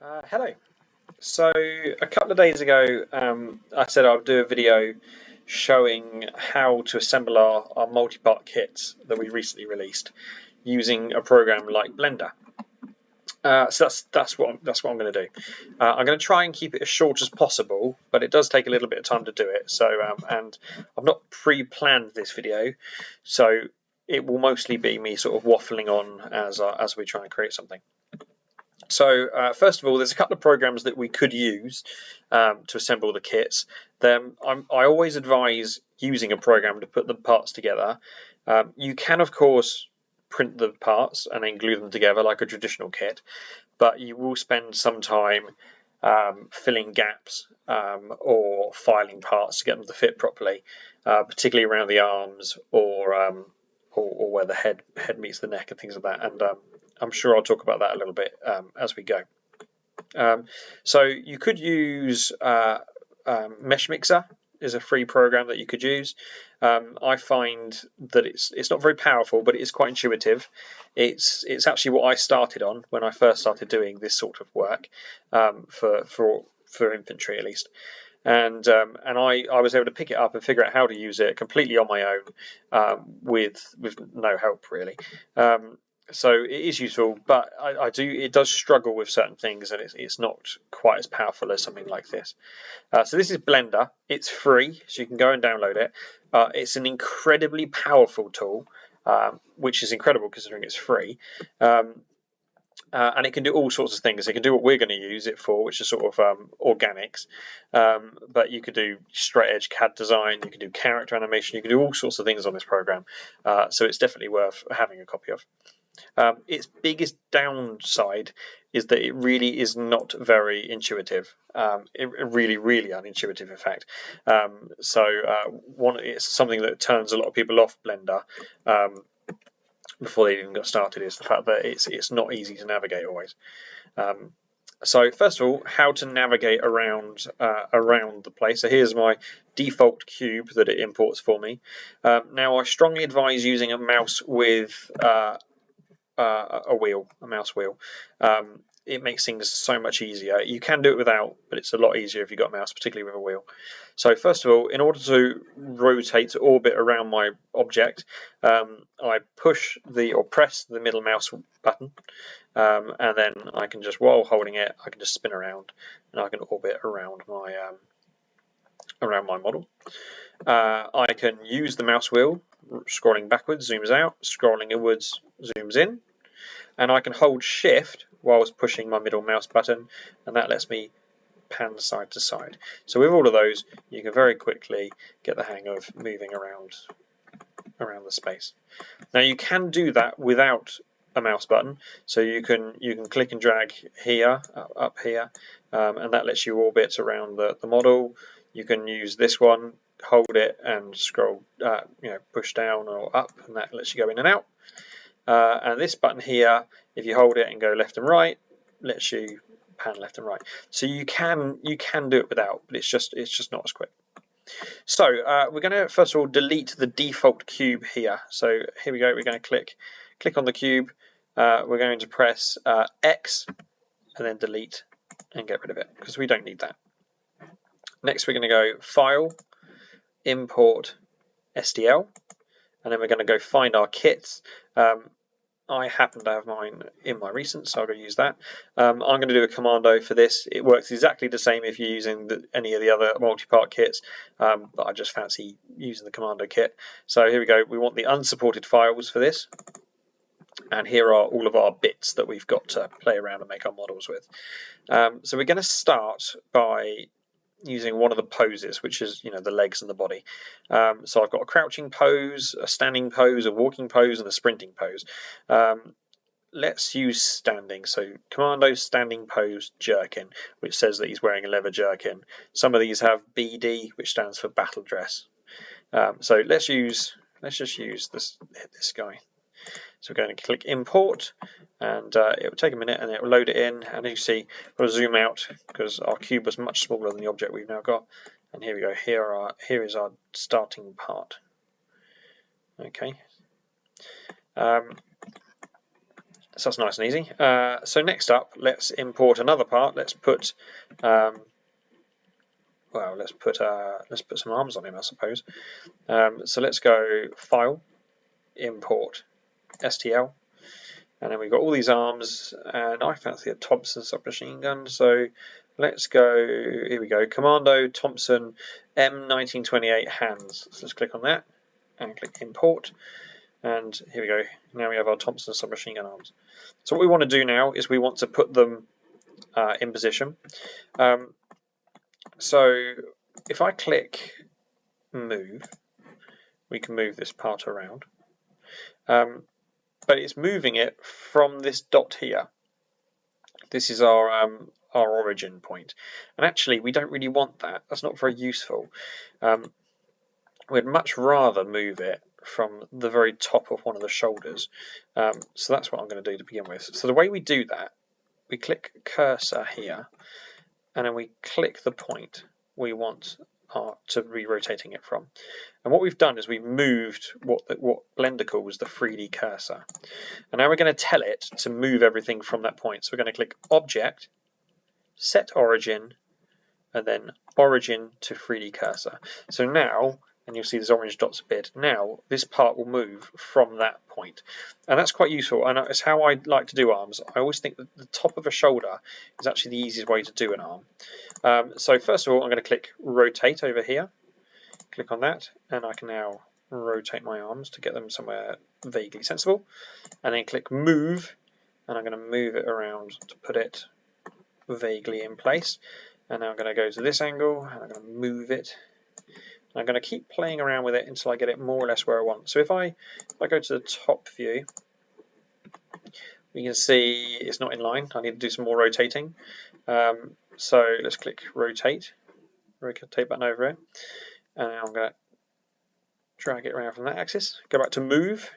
Hello. So a couple of days ago, I said I'll do a video showing how to assemble our multi-part kits that we recently released using a program like Blender. So that's what I'm going to do. I'm going to try and keep it as short as possible, but it does take a little bit of time to do it. So and I've not pre-planned this video, so it will mostly be me sort of waffling on as we try and create something. So first of all, there's a couple of programs that we could use to assemble the kits. I always advise using a program to put the parts together. You can, of course, print the parts and then glue them together like a traditional kit, but you will spend some time filling gaps or filing parts to get them to fit properly, particularly around the arms or where the head meets the neck and things like that. And I'm sure I'll talk about that a little bit as we go. So you could use Mesh Mixer is a free program that you could use. I find that it's not very powerful, but it is quite intuitive. It's actually what I started on when I first started doing this sort of work for infantry at least. And I was able to pick it up and figure out how to use it completely on my own with no help really. So it is useful, but it does struggle with certain things, and it's not quite as powerful as something like this. So this is Blender. It's free, so you can go and download it. It's an incredibly powerful tool, which is incredible considering it's free. And it can do all sorts of things. It can do what we're going to use it for, which is sort of organics. But you could do straight edge CAD design, you can do character animation, you can do all sorts of things on this program. So it's definitely worth having a copy of. Its biggest downside is that it really is not very intuitive. Really unintuitive, in fact. It's something that turns a lot of people off Blender before they even got started, is the fact that it's not easy to navigate always. So first of all, how to navigate around the place. So here's my default cube that it imports for me. Now I strongly advise using a mouse with a mouse wheel. It makes things so much easier. You can do it without, but it's a lot easier if you've got a mouse, particularly with a wheel. So first of all, in order to rotate to orbit around my object, I press the middle mouse button, and then I can just, while holding it, I can just spin around, and I can orbit around my model. I can use the mouse wheel, scrolling backwards, zooms out, scrolling inwards, zooms in, and I can hold shift whilst pushing my middle mouse button, and that lets me pan side to side. So with all of those, you can very quickly get the hang of moving around the space. Now you can do that without a mouse button, so you can click and drag here, up here, and that lets you orbit around the model. You can use this one, hold it and scroll, push down or up, and that lets you go in and out. And this button here, if you hold it and go left and right, lets you pan left and right. So you can do it without, but it's just not as quick. So we're going to first of all delete the default cube here. So here we go. We're going to click on the cube. We're going to press X and then delete and get rid of it because we don't need that. Next, we're going to go File, Import, STL, and then we're going to go find our kits. I happen to have mine in my recent, so I'm going to use that. I'm going to do a commando for this. It works exactly the same if you're using any of the other multi-part kits, but I just fancy using the commando kit. So here we go. We want the unsupported files for this. And here are all of our bits that we've got to play around and make our models with. So we're going to start by using one of the poses, which is the legs and the body. So I've got a crouching pose, a standing pose, a walking pose, and a sprinting pose. Let's use standing. So commando standing pose jerkin, which says that he's wearing a leather jerkin. Some of these have BD, which stands for battle dress. So let's just use this guy. So we're going to click import, and it will take a minute and it will load it in. And as you see, we'll zoom out because our cube was much smaller than the object we've now got. And here we go. Here is our starting part. Okay. So that's nice and easy. So next up, let's import another part. Let's put let's put some arms on him, I suppose. So let's go File, Import, STL, and then we've got all these arms, and I fancy a Thompson submachine gun. So let's go. Here we go. Commando Thompson M1928 hands. So let's click on that and click Import. And here we go. Now we have our Thompson submachine gun arms. So what we want to do now is we want to put them in position. So if I click Move, we can move this part around. But it's moving it from this dot here. This is our origin point. And actually, we don't really want that. That's not very useful. We'd much rather move it from the very top of one of the shoulders. So that's what I'm going to do to begin with. So the way we do that, we click cursor here, and then we click the point we want to be rotating it from. And what we've done is we've moved what Blender calls the 3D cursor. And now we're going to tell it to move everything from that point. So we're going to click Object, Set Origin, and then Origin to 3D cursor. So now, and you'll see there's orange dots a bit, now this part will move from that point. And that's quite useful, and it's how I like to do arms. I always think that the top of a shoulder is actually the easiest way to do an arm. So first of all, I'm going to click Rotate over here, click on that, and I can now rotate my arms to get them somewhere vaguely sensible, and then click Move, and I'm going to move it around to put it vaguely in place. And now I'm going to go to this angle, and I'm going to move it. And I'm going to keep playing around with it until I get it more or less where I want. So if I go to the top view, we can see it's not in line. I need to do some more rotating. So let's click Rotate button over it. And I'm going to drag it around from that axis. Go back to Move.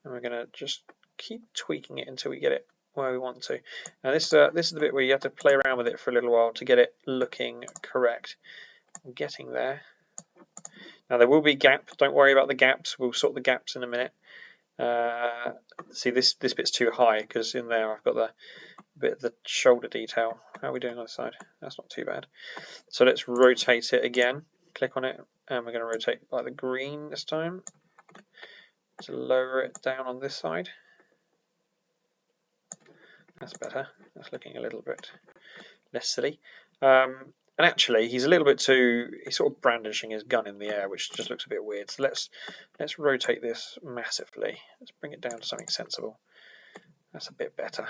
And we're going to just keep tweaking it until we get it where we want to. Now this is the bit where you have to play around with it for a little while to get it looking correct. I'm getting there. Now there will be gaps. Don't worry about the gaps. We'll sort the gaps in a minute. See this bit's too high because in there I've got the bit of the shoulder detail. How are we doing on this side? That's not too bad. So let's rotate it again. Click on it, and we're going to rotate like the green this time to lower it down on this side. That's better. That's looking a little bit less silly. And actually, he's a little bit he's sort of brandishing his gun in the air, which just looks a bit weird. So let's rotate this massively. Let's bring it down to something sensible. That's a bit better.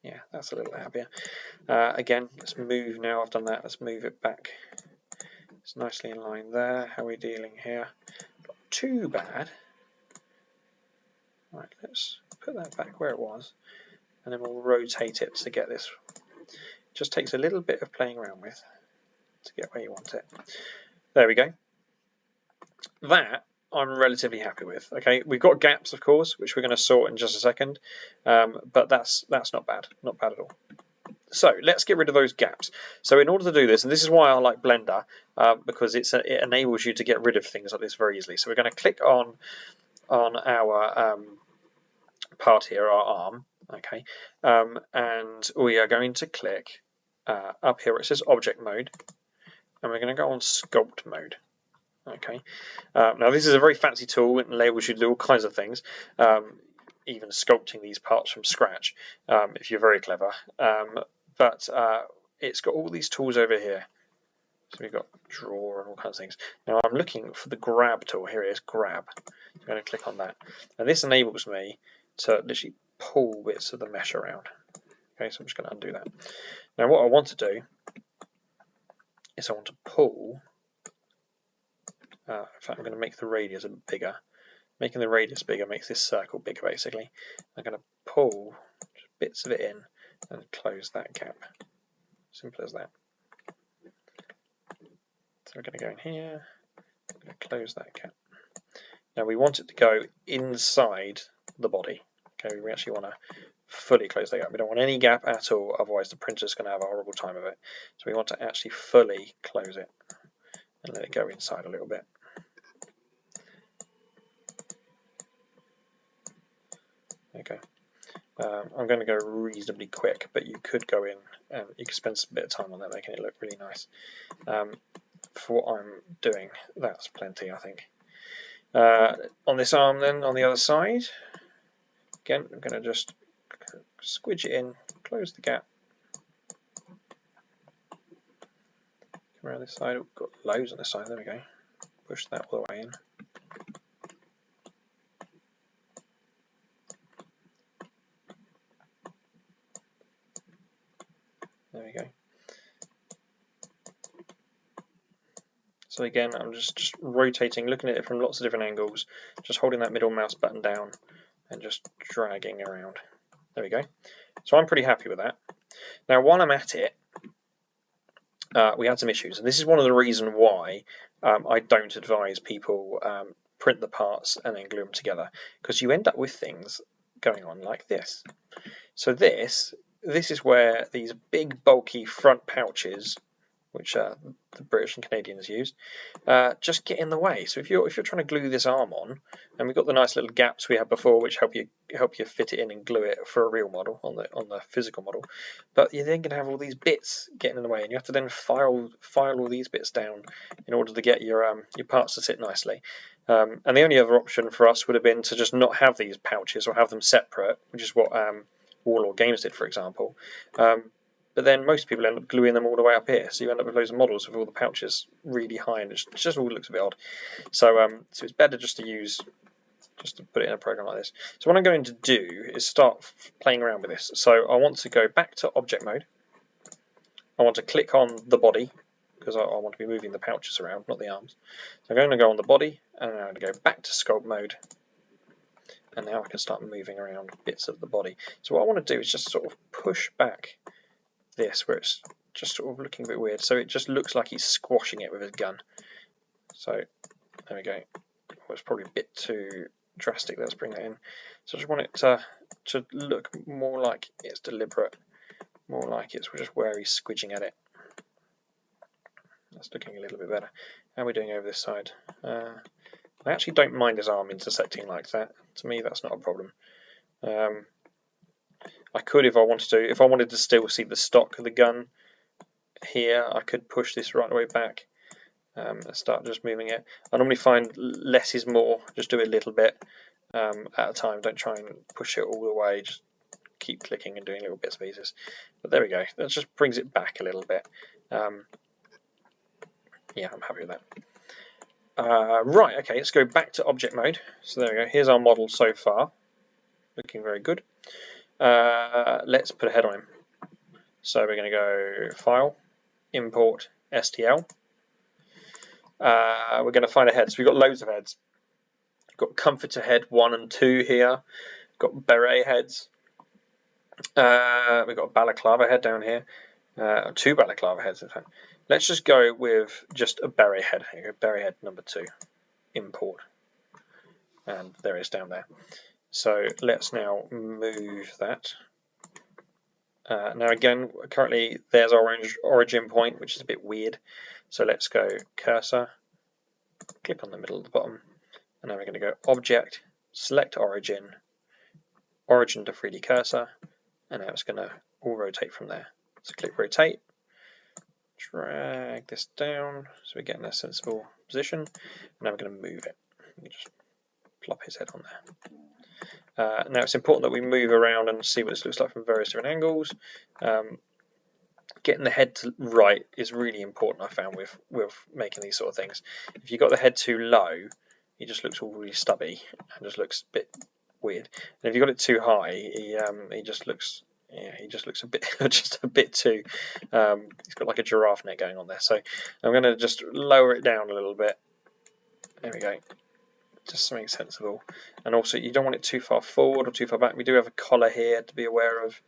Yeah, that's a little happier. Again, let's move now. I've done that. Let's move it back. It's nicely in line there. How are we dealing here? Not too bad. Right, let's put that back where it was, and then we'll rotate it to get this. It just takes a little bit of playing around with to get where you want it. There we go. That I'm relatively happy with. Okay, we've got gaps, of course, which we're going to sort in just a second, but that's not bad, not bad at all. So let's get rid of those gaps. So in order to do this, and this is why I like Blender, because it enables you to get rid of things like this very easily. So we're going to click on our part here, our arm, okay, and we are going to click up here where it says Object Mode, and we're going to go on Sculpt Mode. Okay. Now this is a very fancy tool. It enables you to do all kinds of things, even sculpting these parts from scratch, if you're very clever. But it's got all these tools over here. So we've got draw and all kinds of things. Now I'm looking for the grab tool. Here it is, grab. I'm going to click on that. And this enables me to literally pull bits of the mesh around. Okay, so I'm just going to undo that. Now what I want to do is I want to pull. In fact, I'm going to make the radius a bit bigger. Making the radius bigger makes this circle bigger, basically. I'm going to pull bits of it in and close that gap. Simple as that. So we're going to go in here, I'm going to close that gap. Now we want it to go inside the body. Okay, we actually want to fully close that gap. We don't want any gap at all, otherwise the printer's going to have a horrible time of it. So we want to actually fully close it and let it go inside a little bit. Okay. I'm going to go reasonably quick, but you could go in and you could spend a bit of time on that, making it look really nice. For what I'm doing, that's plenty, I think. On this arm then, on the other side, again, I'm going to just squidge it in, close the gap. Come around this side, we've got loads on this side, there we go. Push that all the way in. There we go. So again, I'm just rotating, looking at it from lots of different angles, just holding that middle mouse button down and just dragging around. There we go. So I'm pretty happy with that. Now while I'm at it, we had some issues, and this is one of the reasons why I don't advise people print the parts and then glue them together, because you end up with things going on like this. So this is where these big bulky front pouches, which the British and Canadians use, just get in the way. So if you're trying to glue this arm on, and we've got the nice little gaps we had before, which help you fit it in and glue it for a real model on the physical model, but you're then going to have all these bits getting in the way, and you have to then file all these bits down in order to get your parts to sit nicely. And the only other option for us would have been to just not have these pouches or have them separate, which is what Warlord Games did, for example. But then most people end up gluing them all the way up here, so you end up with loads of models with all the pouches really high, and it just all looks a bit odd. So so it's better just to put it in a program like this. So what I'm going to do is start playing around with this. So I want to go back to object mode. I want to click on the body, because I want to be moving the pouches around, not the arms. So I'm going to go on the body, and I'm going to go back to sculpt mode. And now I can start moving around bits of the body. So what I want to do is just sort of push back this, where it's just sort of looking a bit weird, so it just looks like he's squashing it with his gun. So there we go. Well, it's probably a bit too drastic. Let's bring that in. So I just want it to look more like it's deliberate, more like it's just where he's squidging at it. That's looking a little bit better. How are we doing over this side? I actually don't mind his arm intersecting like that. To me, that's not a problem. I could, if I wanted to still see the stock of the gun here, I could push this right the way back and start just moving it. I normally find less is more, just do it a little bit at a time, don't try and push it all the way, just keep clicking and doing little bits and pieces. But there we go, that just brings it back a little bit. Yeah, I'm happy with that. Right, okay, let's go back to object mode. So there we go, here's our model so far, looking very good. Let's put a head on him. So we're going to go File, Import, STL. We're going to find a head. So we've got loads of heads. We've got Comforter head 1 and 2 here. We've got Beret heads. We've got a Balaclava head down here. 2 Balaclava heads, in fact. Let's just go with just a Beret head. Here, Beret head number 2. Import. And there it is down there. So let's now move that. Now again, currently there's our origin point, which is a bit weird. So let's go cursor, click on the middle of the bottom, and now we're going to go object, select origin, origin to 3D cursor, and now it's going to all rotate from there. So click rotate, drag this down so we get in a sensible position, and now we're going to move it. We just plop his head on there. Now it's important that we move around and see what this looks like from various different angles. Getting the head right is really important, I found, with making these sort of things. If you've got the head too low, he just looks all really stubby and just looks a bit weird. And if you've got it too high, he just looks a bit just a bit too. He's got like a giraffe neck going on there. So I'm going to just lower it down a little bit. There we go. Just something sensible, and also you don't want it too far forward or too far back. We do have a collar here to be aware of.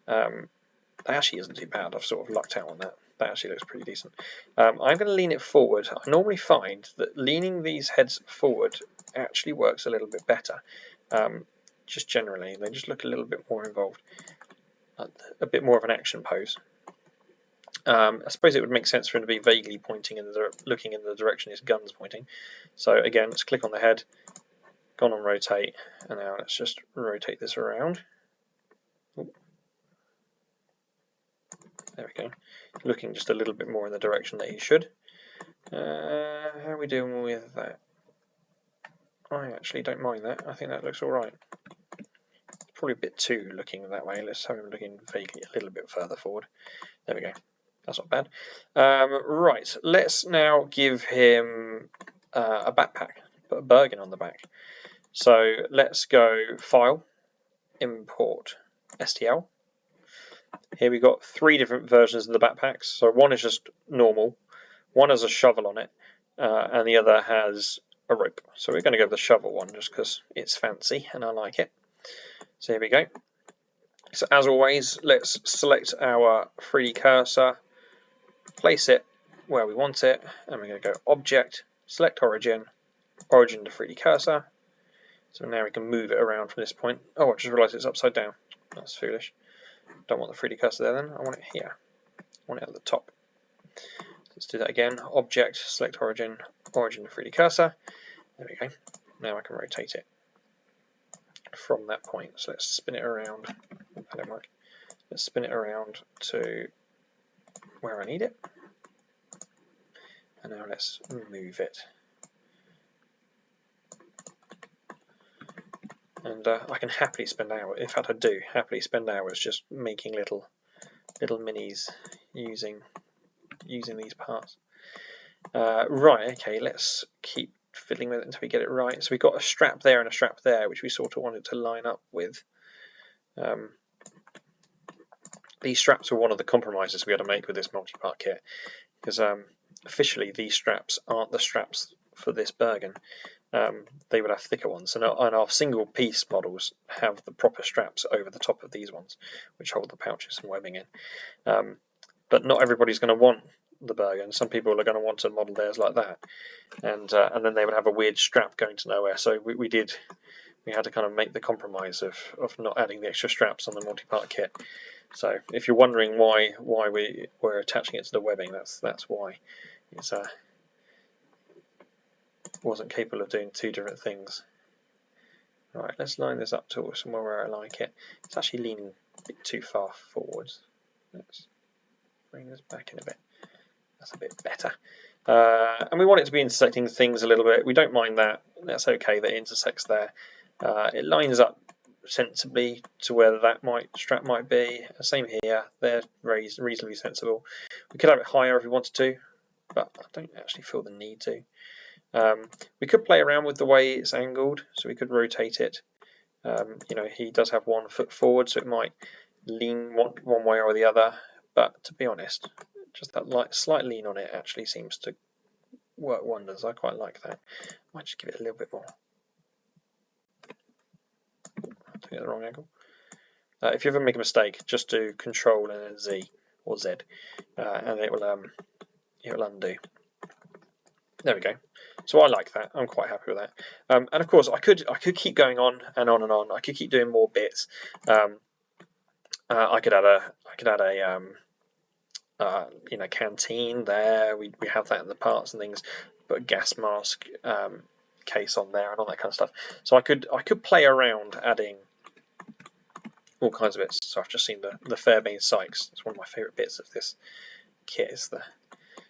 That actually isn't too bad. I've sort of lucked out on that. That actually looks pretty decent. I'm going to lean it forward. I normally find that leaning these heads forward actually works a little bit better. Just generally, they just look a little bit more involved, a bit more of an action pose. I suppose it would make sense for him to be vaguely pointing looking in the direction his gun's pointing. So again, let's click on the head, gone on rotate, and now let's just rotate this around. Ooh. There we go. Looking just a little bit more in the direction that he should. How are we doing with that? I actually don't mind that. I think that looks alright. Probably a bit too looking that way. Let's have him looking vaguely a little bit further forward. There we go. That's not bad. Right, let's now give him a backpack. Put a Bergen on the back. So let's go File, Import, STL. Here we've got 3 different versions of the backpacks. So one is just normal, one has a shovel on it, and the other has a rope. So we're going to go with the shovel one just because it's fancy and I like it. So here we go. So as always, let's select our 3D cursor, place it where we want it, and we're going to go Object, Select Origin, Origin to 3D cursor. So now we can move it around from this point. Oh, I just realised it's upside down. That's foolish. Don't want the 3D cursor there then, I want it here. I want it at the top. Let's do that again. Object, Select Origin, Origin to 3D cursor. There we go. Now I can rotate it from that point. So let's spin it around. That didn't work. Let's spin it around to where I need it. And now let's move it. And I can happily spend hours, in fact I do happily spend hours just making little minis using these parts. Right, okay, let's keep fiddling with it until we get it right. So we've got a strap there and a strap there, which we sort of wanted to line up with. These straps were one of the compromises we had to make with this multi-part kit, because officially these straps aren't the straps for this Bergen. They would have thicker ones, and our single piece models have the proper straps over the top of these ones, which hold the pouches and webbing in. But not everybody's going to want the Bergen. Some people are going to want to model theirs like that, and then they would have a weird strap going to nowhere. So we had to kind of make the compromise of not adding the extra straps on the multi-part kit. So if you're wondering why we're attaching it to the webbing, that's why. It's wasn't capable of doing 2 different things. Right, let's line this up to somewhere where I like it. It's actually leaning a bit too far forwards. Let's bring this back in a bit. That's a bit better. And we want it to be intersecting things a little bit. We don't mind that. That's okay that it intersects there. It lines up sensibly to where that strap might be. Same here. They're reasonably sensible. We could have it higher if we wanted to, but I don't actually feel the need to. We could play around with the way it's angled, so we could rotate it. You know, he does have 1 foot forward, so it might lean one way or the other. But to be honest, just that slight lean on it actually seems to work wonders. I quite like that. I might just give it a little bit more. I took it at the wrong angle. If you ever make a mistake, just do Control and then Z or Z, and it will undo. There we go. So I like that. I'm quite happy with that. And of course, I could keep going on and on and on. I could keep doing more bits. I could add a you know, canteen there. We have that in the parts and things. Put a gas mask case on there and all that kind of stuff. So I could play around adding all kinds of bits. So I've just seen the Fairbairn Sykes. It's one of my favourite bits of this kit. Is the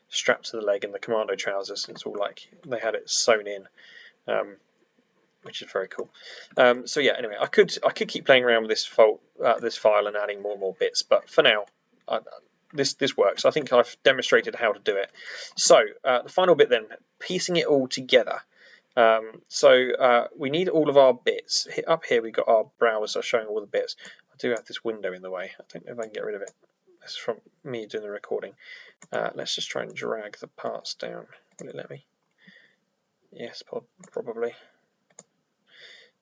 strap to the leg and the commando trousers. It's all like they had it sewn in, which is very cool. So yeah, anyway, I could keep playing around with this file and adding more and more bits, but for now, this works. I think I've demonstrated how to do it. So the final bit then, piecing it all together. So we need all of our bits. Up here we've got our browser showing all the bits. I do have this window in the way. I don't know if I can get rid of it. This is from me doing the recording. Let's just try and drag the parts down. Will it let me? Yes, probably.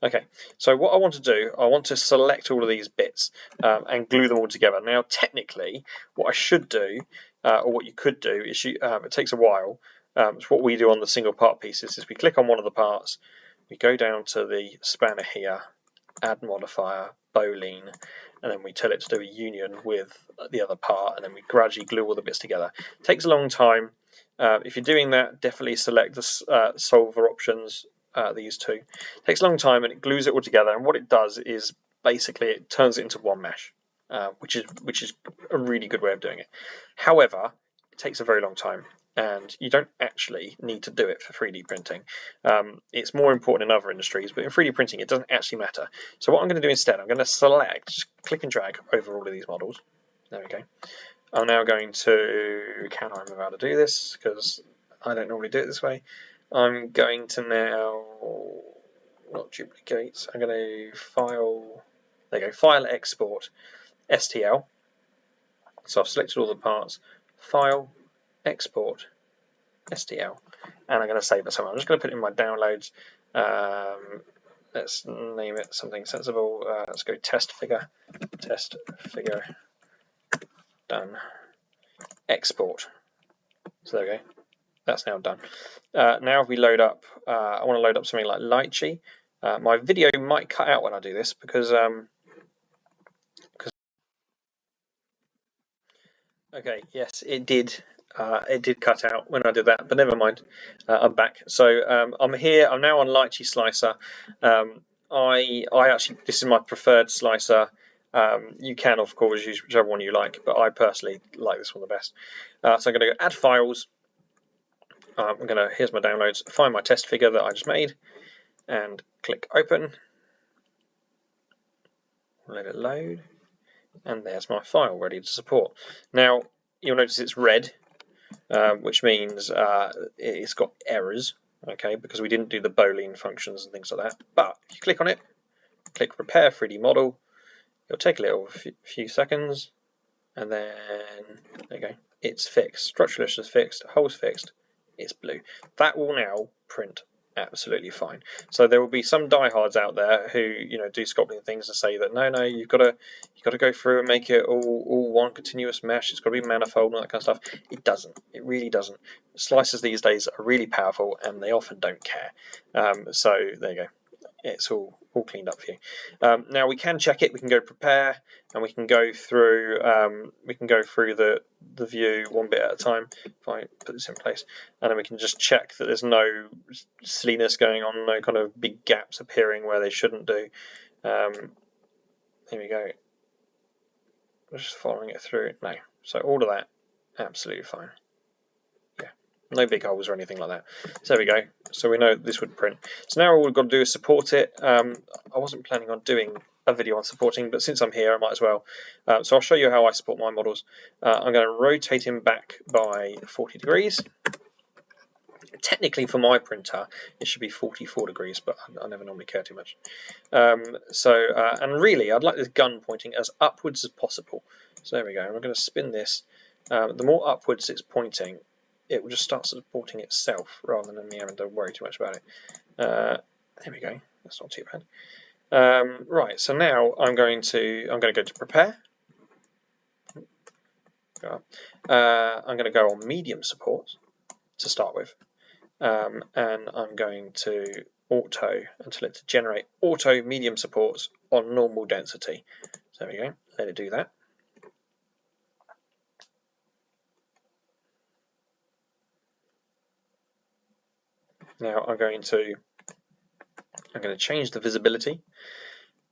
Okay, so what I want to do, I want to select all of these bits and glue them all together. Now, technically, what I should do, or what you could do, is it takes a while. So what we do on the single part pieces is we click on one of the parts, we go down to the spanner here, add modifier, bowline, and then we tell it to do a union with the other part, and then we gradually glue all the bits together. It takes a long time. If you're doing that, definitely select the solver options these two. It takes a long time, and it glues it all together. And what it does is basically it turns it into one mesh, which is a really good way of doing it. However, it takes a very long time, and you don't actually need to do it for 3D printing. It's more important in other industries, but in 3D printing it doesn't actually matter. So what I'm going to do instead, I'm going to select, just click and drag over all of these models. There we go. I'm now going to, can I remember how to do this, because I don't normally do it this way. I'm going to now, not duplicate, I'm going to file, there you go, file export STL. So I've selected all the parts, file, export, STL, and I'm going to save it somewhere. I'm just going to put it in my downloads. Let's name it something sensible. Let's go test figure, done, export. So there we go. That's now done. Now if we load up, I want to load up something like Lychee. My video might cut out when I do this because okay, yes, it did. It did cut out when I did that, but never mind. I'm back. So I'm here. I'm now on Lychee Slicer. I actually, this is my preferred slicer. You can, of course, use whichever one you like, but I personally like this one the best. So I'm going to go add files. Here's my downloads, find my test figure that I just made, and click open. Let it load, and there's my file ready to support. Now you'll notice it's red, which means it's got errors, okay, because we didn't do the Boolean functions and things like that. But if you click on it, click Prepare 3D Model, it'll take a little few seconds, and then there you go, it's fixed. Structural is fixed, hole's fixed, it's blue. That will now print absolutely fine. So there will be some diehards out there who do sculpting things and say that no, you've got to go through and make it all one continuous mesh. It's got to be manifold and all that kind of stuff. It doesn't. It really doesn't. Slicers these days are really powerful and they often don't care. So there you go. It's all cleaned up for you. Now we can check it. We can go prepare, and we can go through the view one bit at a time. If I put this in place, and then we can just check that there's no silliness going on, no kind of big gaps appearing where they shouldn't do. Here we go. We're just following it through. No, so all of that absolutely fine. No big holes or anything like that. So there we go. So we know this would print. So now all we've got to do is support it. I wasn't planning on doing a video on supporting, but since I'm here, I might as well. So I'll show you how I support my models. I'm going to rotate him back by 40 degrees. Technically, for my printer, it should be 44 degrees, but I never normally care too much. And really, I'd like this gun pointing as upwards as possible. So there we go. We're going to spin this. The more upwards it's pointing, it will just start supporting itself rather than me having to worry too much about it. There we go. That's not too bad. Right. So now I'm going to go to prepare. Go up. I'm going to go on medium support to start with, and I'm going to auto and tell it to generate auto medium supports on normal density. So there we go. Let it do that. Now I'm going to change the visibility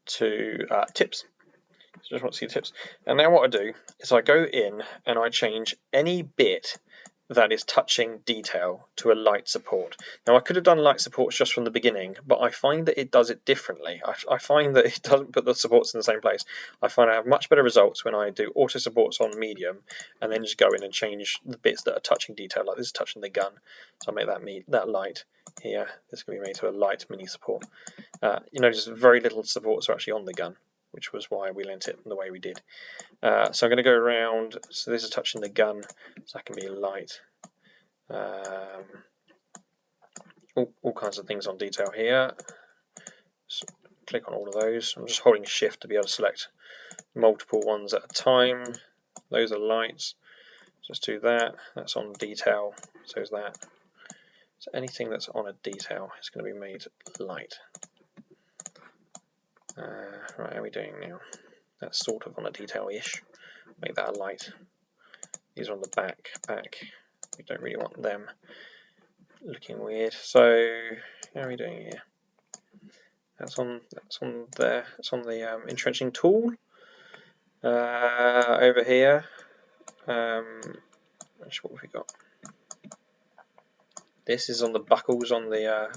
to tips. So I just want to see the tips. And now what I do is I go in and I change any bit that is touching detail to a light support. Now I could have done light supports just from the beginning, but I find that it does it differently. I find that it doesn't put the supports in the same place. I find I have much better results when I do auto supports on medium and then just go in and change the bits that are touching detail, like this is touching the gun. So I'll make that light here. This can be made to a light mini support. You notice very little supports are actually on the gun, which was why we lent it the way we did. So I'm going to go around, so this is touching the gun, so that can be light. All kinds of things on detail here. So click on all of those. I'm just holding shift to be able to select multiple ones at a time. Those are lights. Just do that. That's on detail, so is that. So anything that's on a detail is going to be made light. Right, how are we doing now? That's sort of on a detail-ish. Make that a light. These are on the back. We don't really want them looking weird. So How are we doing here? That's on there. It's on the entrenching tool. Over here, what have we got? This is on the buckles on the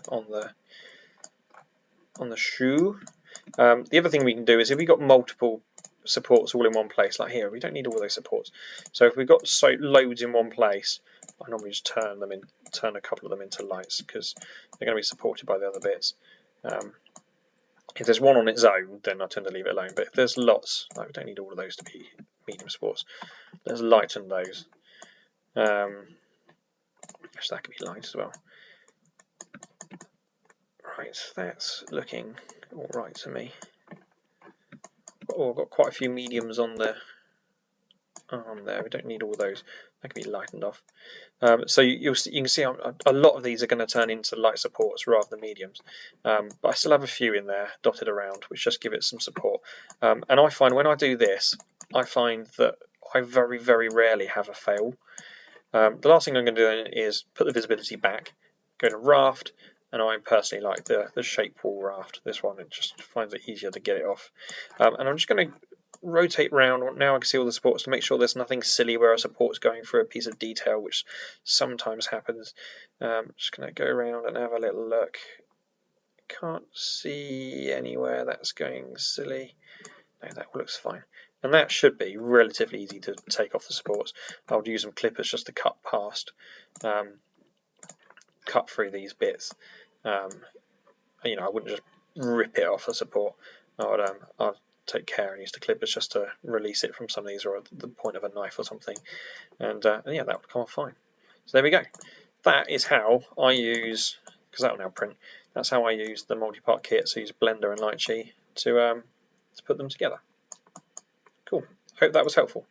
shoe. The other thing we can do is if we've got multiple supports all in one place, like here, we don't need all those supports. So if we've got loads in one place, I normally just turn a couple of them into lights because they're going to be supported by the other bits. If there's one on its own, then I tend to leave it alone. But if there's lots, like we don't need all of those to be medium supports. Let's lighten those. Actually, that could be light as well. Right, that's looking all right to me. Oh, I've got quite a few mediums on there. We don't need all those. That can be lightened off. So you can see a lot of these are going to turn into light supports rather than mediums. But I still have a few in there dotted around, which just give it some support. And I find when I do this, I find that I very, very rarely have a fail. The last thing I'm going to do is put the visibility back, go to raft, and I personally like the shape wall raft. This one, it just finds it easier to get it off. And I'm just going to rotate round. Now I can see all the supports to make sure there's nothing silly where a support's going through a piece of detail, which sometimes happens. Just going to go around and have a little look. Can't see anywhere that's going silly. No, that looks fine. And that should be relatively easy to take off the supports. I would use some clippers just to cut past, cut through these bits. I wouldn't just rip it off the support. I'd take care and use the clippers just to release it from some of these, or at the point of a knife or something. And yeah, that would come off fine. So there we go. That is how I use, because that will now print. That's how I use the multi-part kit. So I use Blender and Lychee to put them together. Cool. Hope that was helpful.